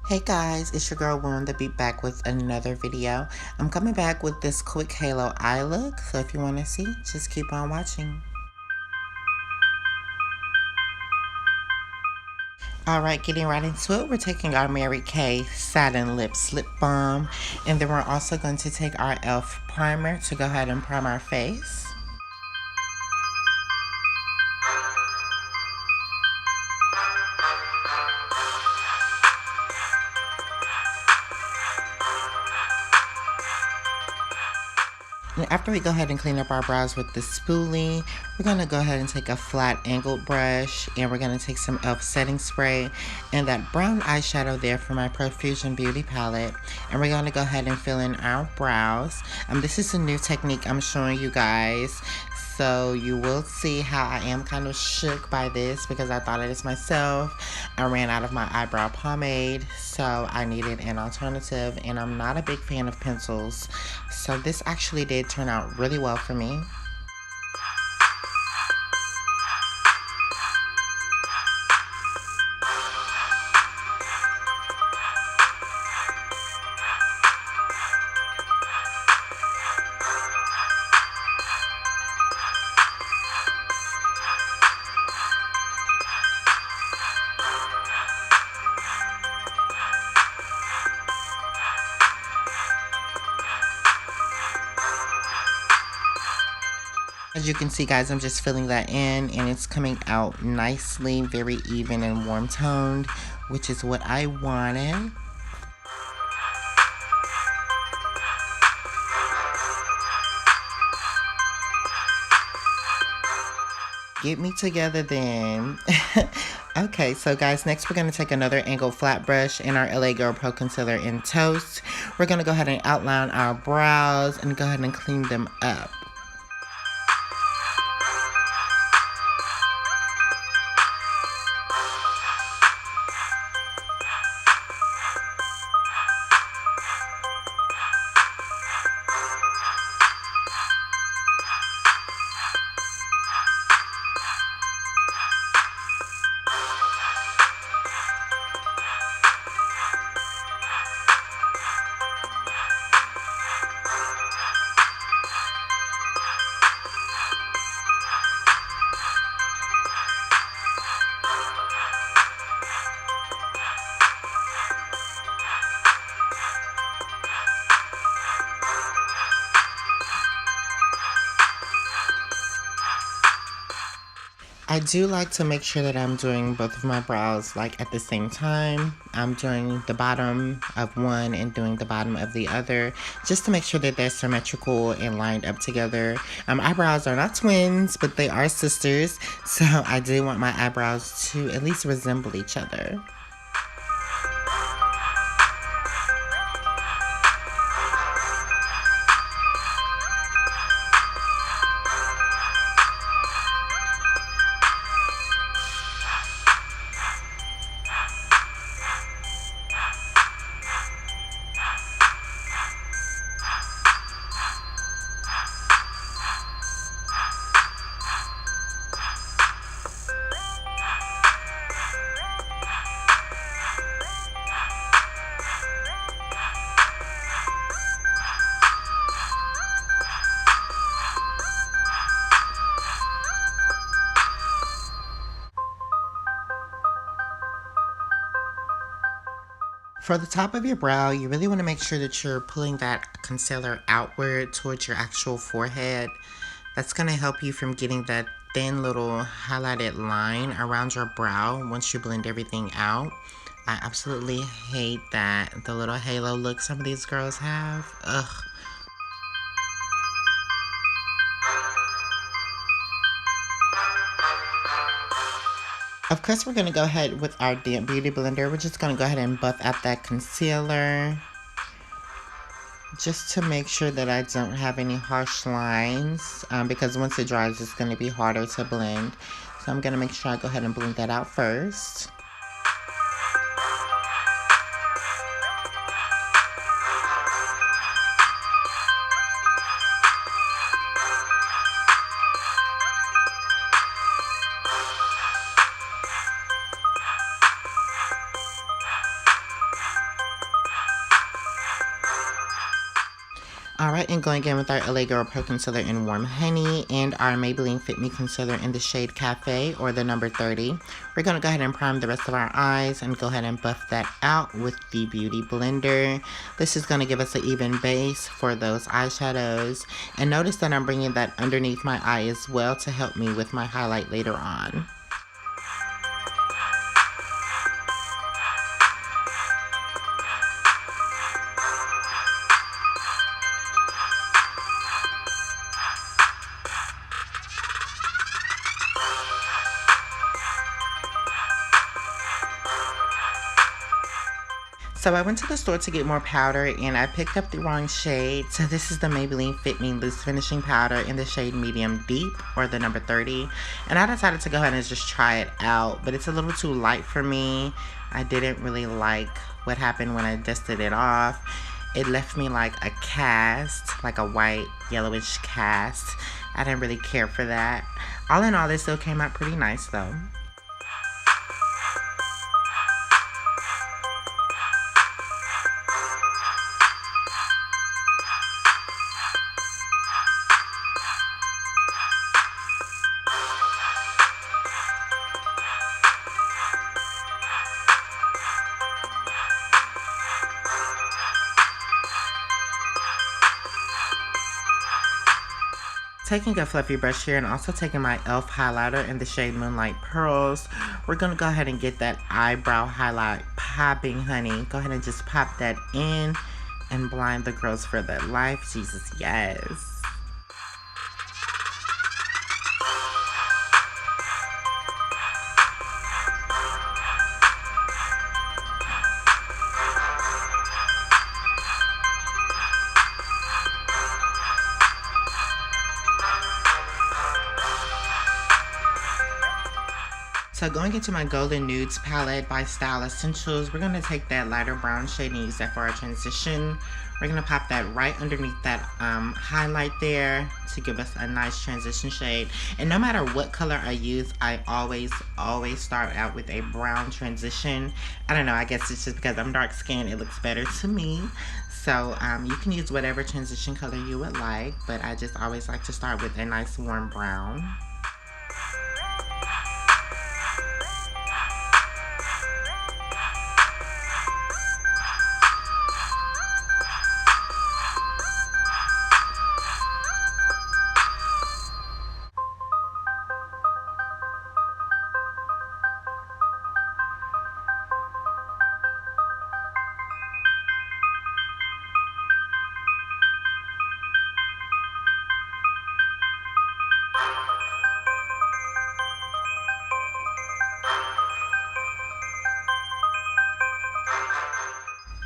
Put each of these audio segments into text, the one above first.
Hey guys, it's your girl Woon, the Be back with another video. I'm coming back with this quick halo eye look, so if you want to see, just keep on watching. Alright, getting right into it, we're taking our Mary Kay Satin Lips Lip Balm, and then we're also going to take our e.l.f. primer to go ahead and prime our face. And after we go ahead and clean up our brows with the spoolie, we're going to go ahead and take a flat angled brush, and we're going to take some e.l.f. setting spray and that brown eyeshadow there from my Profusion beauty palette, and we're going to go ahead and fill in our brows. This is a new technique I'm showing you guys, so you will see how I am kind of shook by this because I thought of this myself. I ran out of my eyebrow pomade, so I needed an alternative, and I'm not a big fan of pencils, so this actually did turn out really well for me. As you can see guys, I'm just filling that in and it's coming out nicely, very even and warm toned, which is what I wanted. Get me together then. Okay, so guys, next we're going to take another angled flat brush and our LA Girl Pro Concealer in Toast. We're going to go ahead and outline our brows and go ahead and clean them up. I do like to make sure that I'm doing both of my brows like at the same time. I'm doing the bottom of one and doing the bottom of the other just to make sure that they're symmetrical and lined up together. Eyebrows are not twins, but they are sisters, so I do want my eyebrows to at least resemble each other. For the top of your brow, you really want to make sure that you're pulling that concealer outward towards your actual forehead. That's going to help you from getting that thin little highlighted line around your brow once you blend everything out. I absolutely hate that the little halo look some of these girls have. Ugh. Of course, we're going to go ahead with our damp beauty blender. We're just going to go ahead and buff out that concealer just to make sure that I don't have any harsh lines, because once it dries, it's going to be harder to blend. So I'm going to make sure I go ahead and blend that out first. Alright, and going in with our LA Girl Pro Concealer in Warm Honey and our Maybelline Fit Me Concealer in the shade Cafe, or the number 30. We're going to go ahead and prime the rest of our eyes and go ahead and buff that out with the Beauty Blender. This is going to give us an even base for those eyeshadows. And notice that I'm bringing that underneath my eye as well to help me with my highlight later on. So I went to the store to get more powder and I picked up the wrong shade. So this is the Maybelline Fit Me Loose Finishing Powder in the shade Medium Deep, or the number 30. And I decided to go ahead and just try it out, but it's a little too light for me. I didn't really like what happened when I dusted it off. It left me like a cast, like a white yellowish cast. I didn't really care for that. All in all, this still came out pretty nice though. Taking a fluffy brush here and also taking my e.l.f. highlighter in the shade Moonlight Pearls, we're going to go ahead and get that eyebrow highlight popping, honey. Go ahead and just pop that in and blind the girls for their life. Jesus, yes. So going into my Golden Nudes palette by Style Essentials, we're going to take that lighter brown shade and use that for our transition. We're going to pop that right underneath that highlight there to give us a nice transition shade. And no matter what color I use, I always start out with a brown transition. I don't know, I guess it's just because I'm dark skinned, it looks better to me. So you can use whatever transition color you would like, but I just always like to start with a nice warm brown.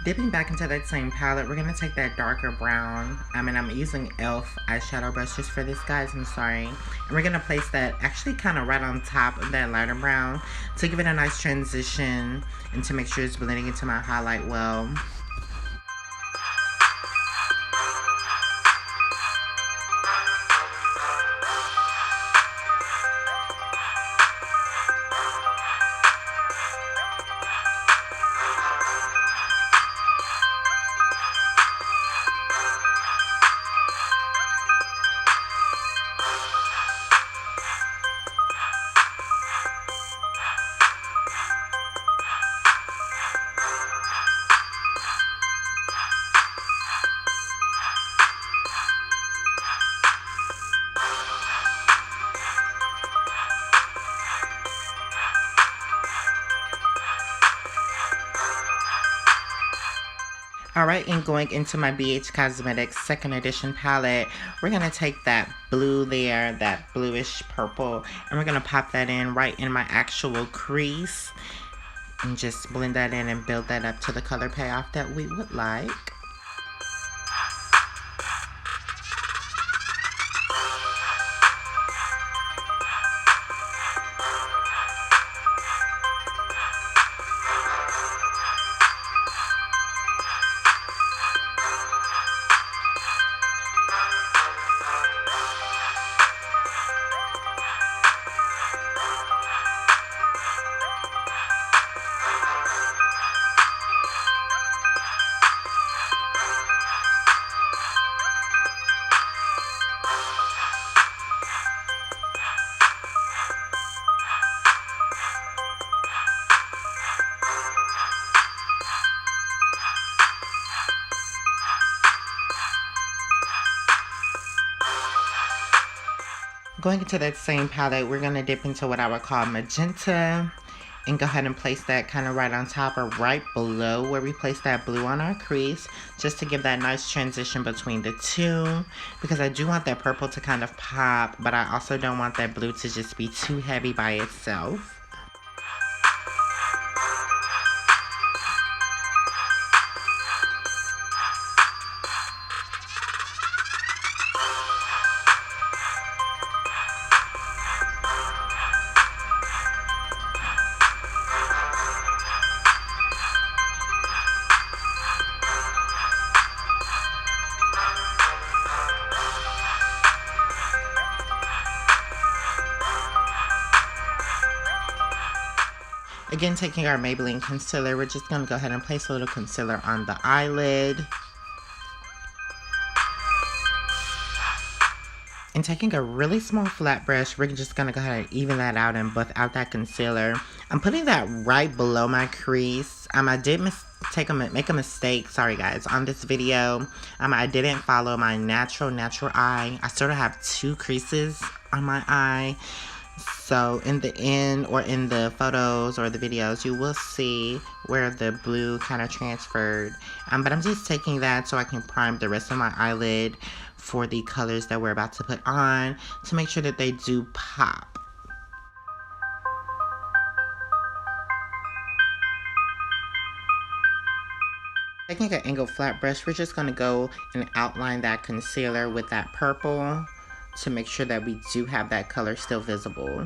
Dipping back into that same palette, we're going to take that darker brown, and I'm using e.l.f. eyeshadow brush just for this, guys, I'm sorry. And we're going to place that actually kind of right on top of that lighter brown to give it a nice transition and to make sure it's blending into my highlight well. Alright, and going into my BH Cosmetics second edition palette, we're going to take that blue there, that bluish purple, and we're going to pop that in right in my actual crease and just blend that in and build that up to the color payoff that we would like. Going into that same palette, we're going to dip into what I would call magenta and go ahead and place that kind of right on top or right below where we place that blue on our crease, just to give that nice transition between the two, because I do want that purple to kind of pop, but I also don't want that blue to just be too heavy by itself. Again, taking our Maybelline concealer, we're just going to go ahead and place a little concealer on the eyelid. And taking a really small flat brush, we're just going to go ahead and even that out and buff out that concealer. I'm putting that right below my crease. I did make a mistake, sorry guys, on this video. I didn't follow my natural eye. I sort of have two creases on my eye. So in the end, or in the photos or the videos, you will see where the blue kind of transferred. But I'm just taking that so I can prime the rest of my eyelid for the colors that we're about to put on, to make sure that they do pop. Taking an angled flat brush, we're just going to go and outline that concealer with that purple to make sure that we do have that color still visible.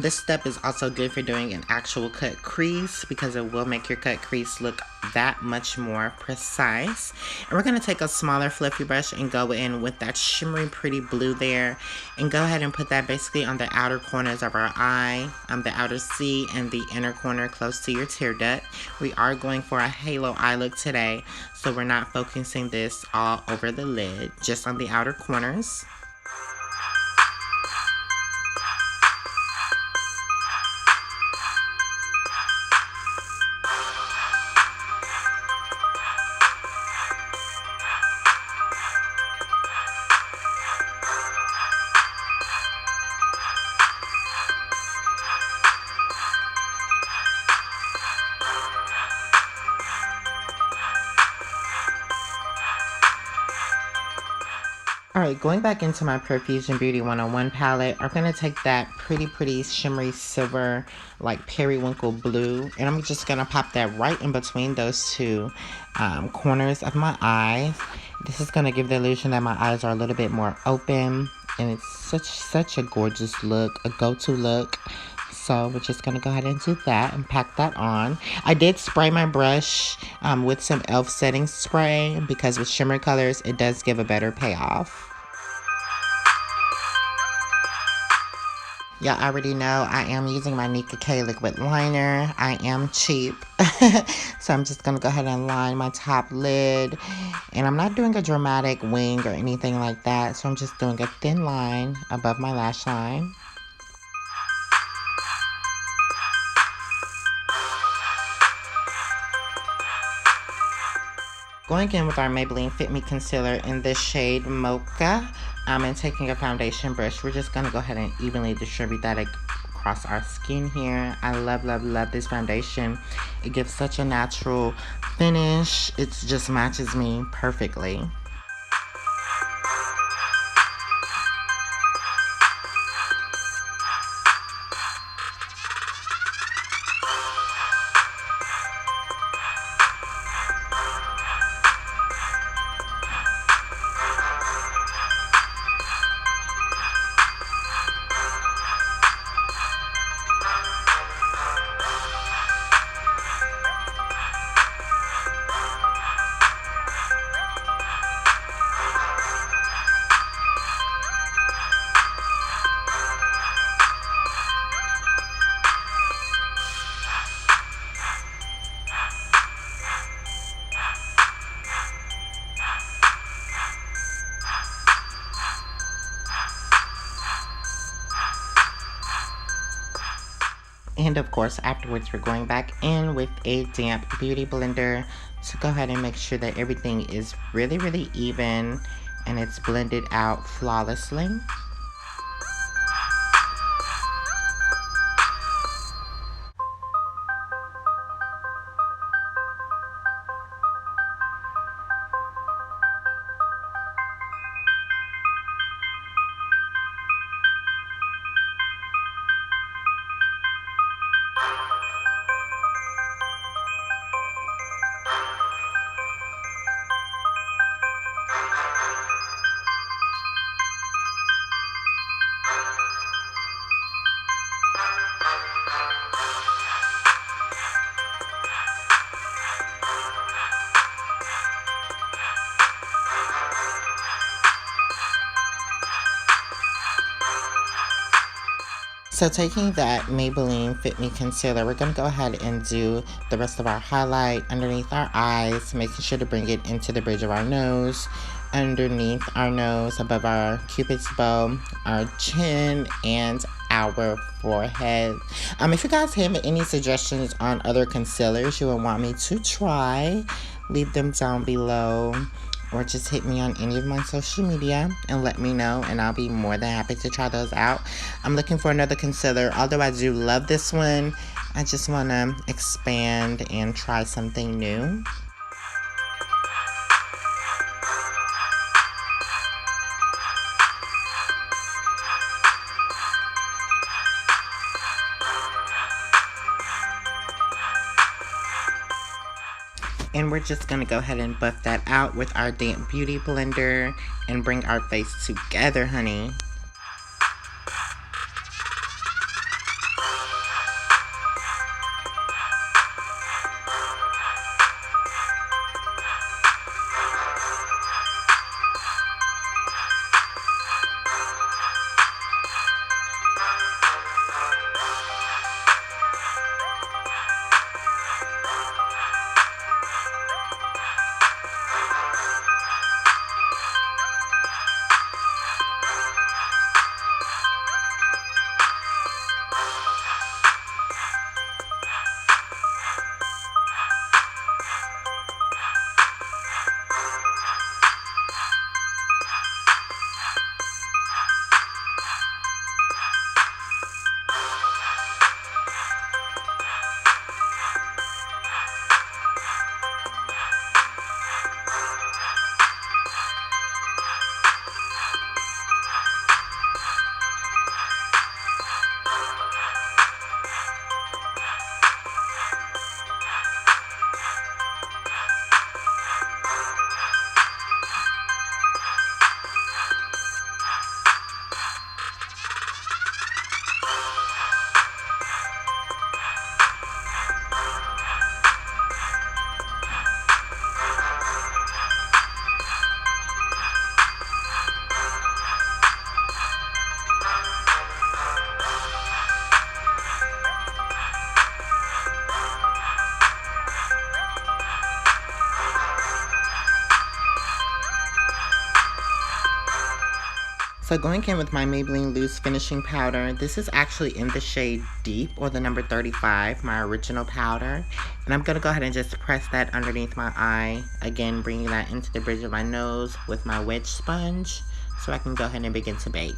This step is also good for doing an actual cut crease, because it will make your cut crease look that much more precise. And we're going to take a smaller fluffy brush and go in with that shimmery pretty blue there, and go ahead and put that basically on the outer corners of our eye, the outer C and the inner corner close to your tear duct. We are going for a halo eye look today, so we're not focusing this all over the lid, just on the outer corners. Alright, going back into my Profusion Beauty 101 palette, I'm going to take that pretty shimmery silver, like periwinkle blue, and I'm just going to pop that right in between those two corners of my eyes. This is going to give the illusion that my eyes are a little bit more open, and it's such a gorgeous look, a go-to look. So we're just going to go ahead and do that and pack that on. I did spray my brush with some e.l.f. setting spray, because with shimmer colors, it does give a better payoff. Y'all already know I am using my Nika K liquid liner. I am cheap. So I'm just going to go ahead and line my top lid. And I'm not doing a dramatic wing or anything like that. So I'm just doing a thin line above my lash line. Going in with our Maybelline Fit Me Concealer in the shade Mocha, and taking a foundation brush, we're just going to go ahead and evenly distribute that across our skin here. I love this foundation. It gives such a natural finish. It just matches me perfectly. And of course, afterwards, we're going back in with a damp beauty blender to go ahead and make sure that everything is really, really even and it's blended out flawlessly. So taking that Maybelline Fit Me Concealer, we're going to go ahead and do the rest of our highlight underneath our eyes, making sure to bring it into the bridge of our nose, underneath our nose, above our cupid's bow, our chin, and our forehead. If you guys have any suggestions on other concealers you would want me to try, leave them down below. Or just hit me on any of my social media and let me know, and I'll be more than happy to try those out. I'm looking for another concealer. Although I do love this one, I just want to expand and try something new. And we're just going to go ahead and buff that out with our damp beauty blender and bring our face together, honey. So going in with my Maybelline Loose Finishing Powder, this is actually in the shade Deep, or the number 35, my original powder. And I'm going to go ahead and just press that underneath my eye. Again, bringing that into the bridge of my nose with my wedge sponge so I can go ahead and begin to bake.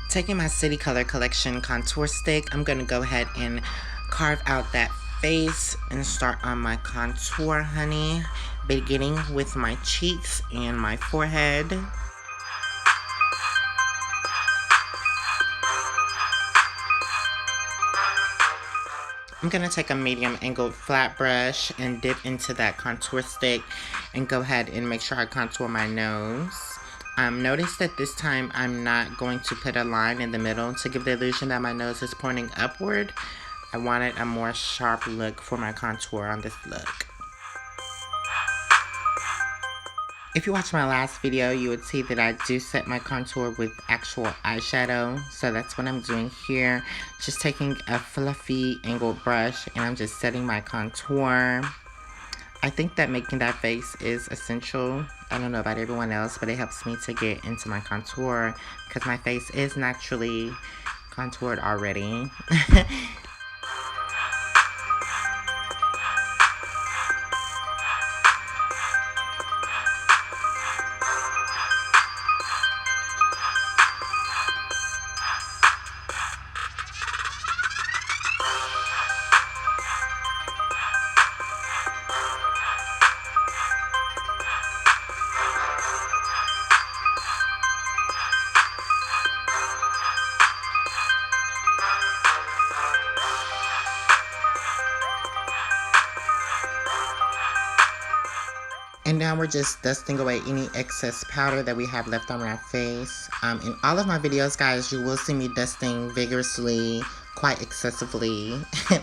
Taking my City Color Collection contour stick, I'm going to go ahead and carve out that face and start on my contour, honey, beginning with my cheeks and my forehead. I'm going to take a medium angled flat brush and dip into that contour stick and go ahead and make sure I contour my nose. Notice that this time I'm not going to put a line in the middle to give the illusion that my nose is pointing upward. I wanted a more sharp look for my contour on this look. If you watched my last video, you would see that I do set my contour with actual eyeshadow. So that's what I'm doing here. Just taking a fluffy angled brush and I'm just setting my contour. I think that making that face is essential. I don't know about everyone else, but it helps me to get into my contour because my face is naturally contoured already. And now we're just dusting away any excess powder that we have left on our face. In all of my videos, guys, you will see me dusting vigorously, quite excessively,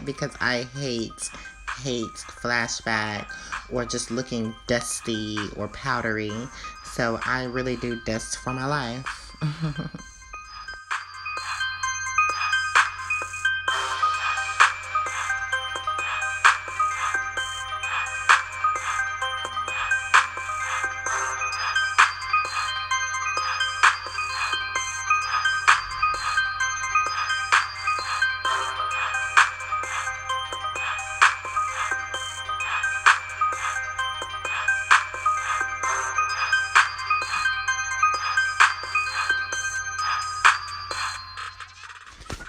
because I hate flashback or just looking dusty or powdery. So I really do dust for my life.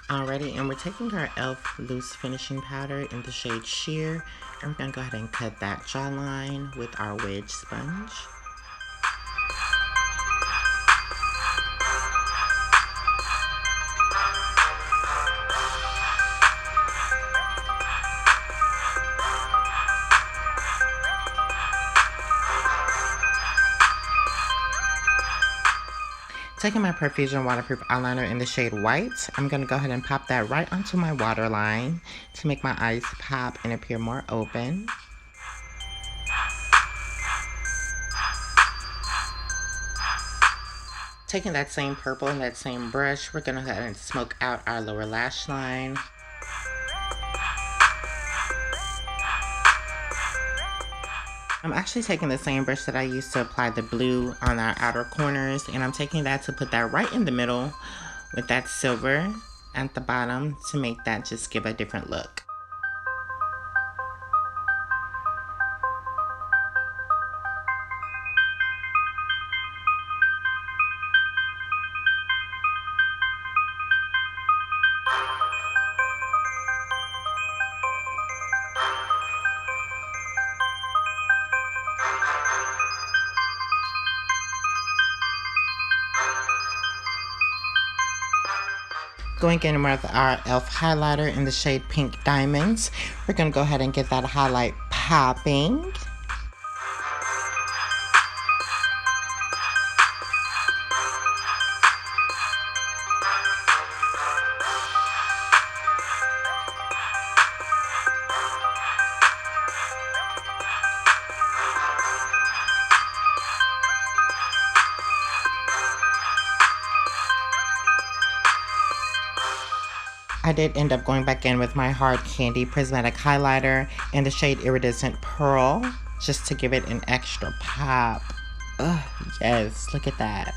Alrighty, and we're taking our e.l.f. loose finishing powder in the shade Sheer, and we're going to go ahead and cut that jawline with our wedge sponge. Taking my Profusion waterproof eyeliner in the shade White, I'm going to go ahead and pop that right onto my waterline to make my eyes pop and appear more open. Taking that same purple and that same brush, we're going to go ahead and smoke out our lower lash line. I'm actually taking the same brush that I used to apply the blue on our outer corners, and I'm taking that to put that right in the middle with that silver at the bottom to make that just give a different look. Going in with our e.l.f. highlighter in the shade Pink Diamonds, we're going to go ahead and get that highlight popping. I did end up going back in with my Hard Candy Prismatic highlighter in the shade Iridescent Pearl, just to give it an extra pop. Ugh, yes, look at that.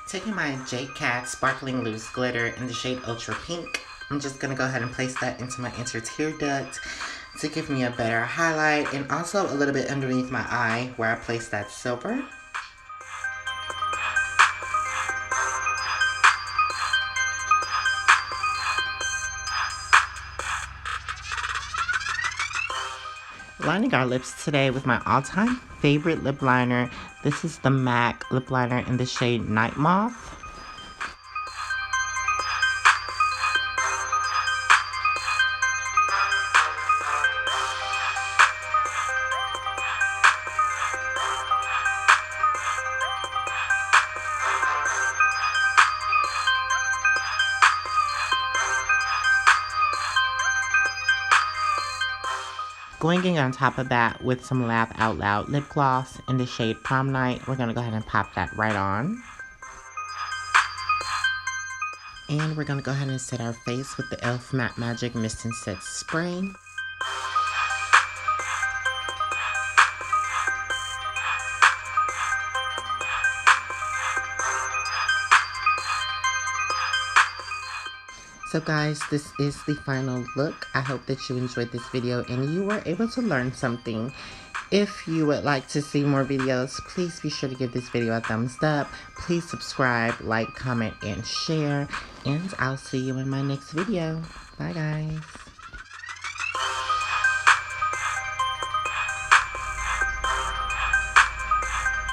Taking my Jake Cat Sparkling Loose Glitter in the shade Ultra Pink, I'm just going to go ahead and place that into my inner tear duct to give me a better highlight, and also a little bit underneath my eye where I placed that silver. Lining our lips today with my all-time favorite lip liner. This is the MAC lip liner in the shade NightMoth. Going in on top of that with some Laugh Out Loud lip gloss in the shade Prom Night. We're going to go ahead and pop that right on. And we're going to go ahead and set our face with the e.l.f. Matte Magic Mist and Set Spray. So guys, this is the final look. I hope that you enjoyed this video and you were able to learn something. If you would like to see more videos, please be sure to give this video a thumbs up. Please subscribe, like, comment, and share. And I'll see you in my next video. Bye guys.